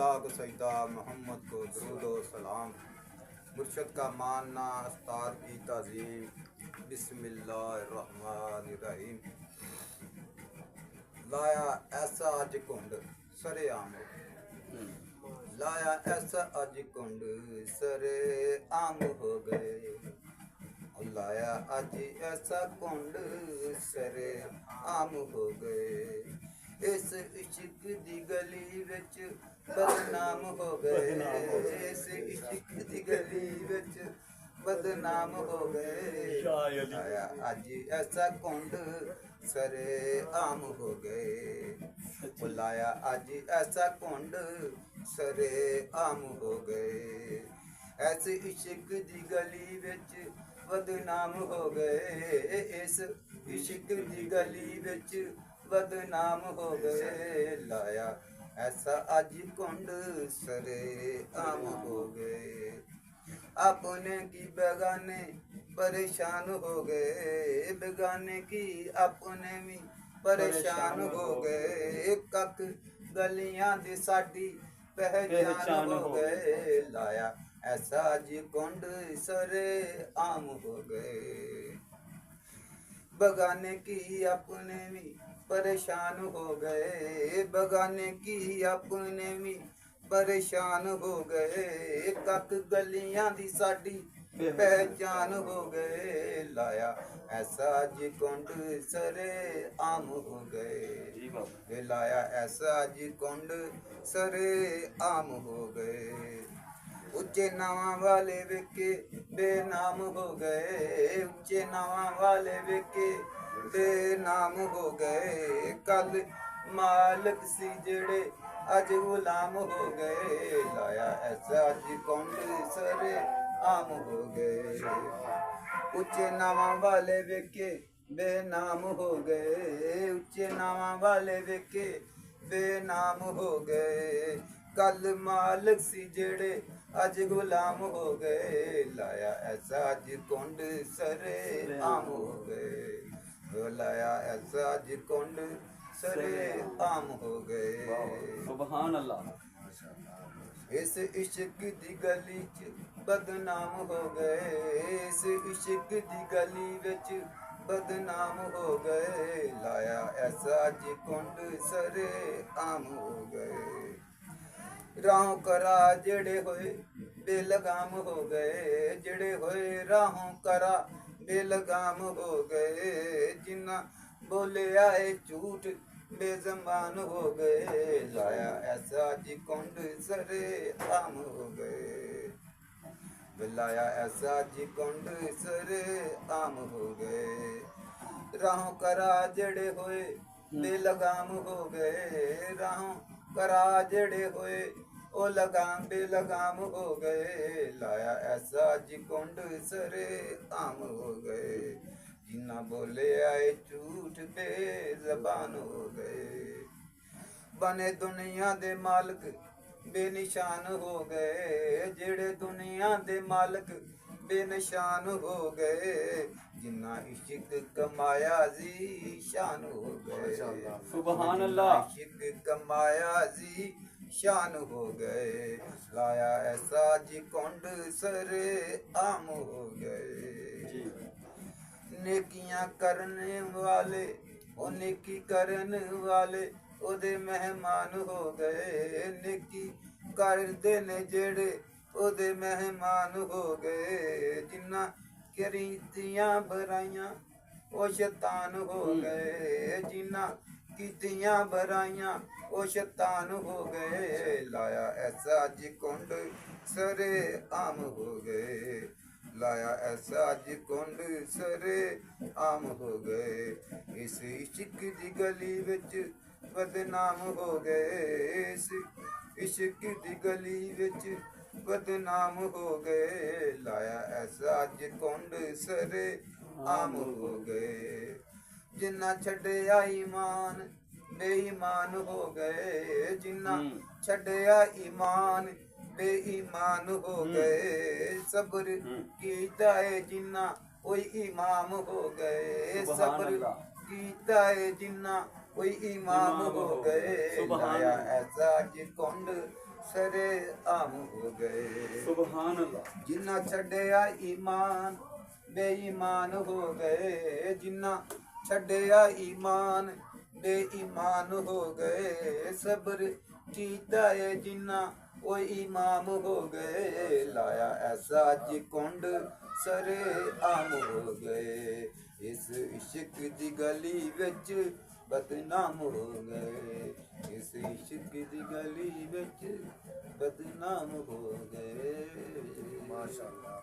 अल्लाह को सजदा, मोहम्मद को दरूद व सलाम। मुर्शद का मानना, अस्तार की ताज़ीम। बिस्मिल्लाहिर्रहमानिर्रहीम। लाया ऐसा अज कुंड सरे आम, लाया ऐसा अज कुंड सरे आम हो गए। लाया अज ऐसा कुंड सरे आम हो गए। इस इश्क दी गली विच बदनाम हो गए। इस इश्क दी गली विच बदनाम हो गए। लाया अज ऐसा कुंड सरे आम हो गए। लाया अज ऐसा कुंड सरे आम हो गए। ऐसे इश्क दी गली विच बदनाम हो गए। इस इश्क दी गली विच बदनाम हो गए। लाया ऐसा अज कुंड सरे आम हो गए। अपने की बेगाने परेशान हो गए। बेगाने की अपने भी परेशान हो गए। कक गलियां दी साडी पहचान हो गए। लाया ऐसा जी कुंड सरे आम हो गए। बगाने की अपने भी परेशान हो गए। बगाने की अपने भी परेशान हो गए। कक गलियां दी साडी पहचान हो गए। लाया ऐसा जी कुंड सरे आम हो गए। लाया ऐसा जी कुंड सरे आम हो गए। उच्चे नावां वाले वेखे बेनाम हो गए। उच्चे नावां वाले वेखे बेनाम हो गए। कल मालिक सी जेड़े अज गुलाम हो गए। लाया ऐसा अज कुंड सरे आम हो गए। उच्चे नावां वाले वेखे बेनाम हो गए। उच्चे नावां वाले वेखे बेनाम हो गए। कल मालिक सी जेड़े अज गुलाम हो गए। लाया ऐसा अज कुंड सरे आम हो गए। लाया ऐसा अज कुंड सरे आम हो गए। सुभान अल्लाह। इस इश्क दी गली च बदनाम हो गए। इस इश्क दी गली विच बदनाम हो गए। लाया ऐसा अज कुंड सरे आम हो गए। राहों करा जेड़े होए बेलगाम हो गए। जेड़े होए राहों करा बेलगाम हो गए। जिन्ना बोले आए झूठ बेजबान हो गए। लाया ऐसा जी कुंड सरे आम हो गए। लाया ऐसा जी कुंड सरे आम हो गए। राहों करा जेड़े होए बेलगाम हो गए। राहों करा जेड़े होए ओ लगाम बेलगाम हो गए। लाया ऐसा जी कुंड सरे आम हो गए। जिन्ना बोले आए झूठ बेजबान हो गए। बने दुनिया दे मालिक बेनिशान हो गए। जेड़े दुनिया दे मालिक बेनिशान हो गए। जिन्ना इश्क कमाया जी शान हो गए। सुभान अल्लाह। इश्क कमाया जी शान हो गए। लाया ऐसा जी कुंड सरे आम हो गए। नेकियां करने वाले ओ नेकी करने वाले ओदे मेहमान हो गए। नेकी करदे ने जेड़े ओदे मेहमान हो गए। जिन्ना करीतियां बराइयां ओ शैतान हो गए। जिन्ना कीतियां बराइयां ओ शैतान हो गए। लाया ऐसा जी कुंड सरे आम हो गए। लाया ऐसा जी कुंड सरे आम हो गए। इस इश्क दी गली विच बदनाम हो गए। इस इश्क दी गली विच बदनाम हो गए। लाया ऐसा जी कुंड सरे आम हो गए। जिन्ना छड्डिया ईमान बेईमान हो गए। जिन्ना छड्डिया ईमान बेईमान हो गए। सब्र कीता है जिन्ना कोई इमाम हो गए। सब्र कीता है जिन्ना कोई इमाम हो गए सुभान लाया अल्लाह। ऐसा अज कुंड सरे आम हो गए सुभान अल्लाह। जिन्ना छड़िया ईमान बेईमान हो गए जिन्ना छड़िया ईमान बेईमान हो गए सब्र कीता है जिन्ना वो इमाम हो गए लाया ऐसा अज कुंड सरे आम हो गए इस इश्क दी गली विच बदनाम हो गए इस इश्क दी गली विच बदनाम हो गए माशाअल्लाह।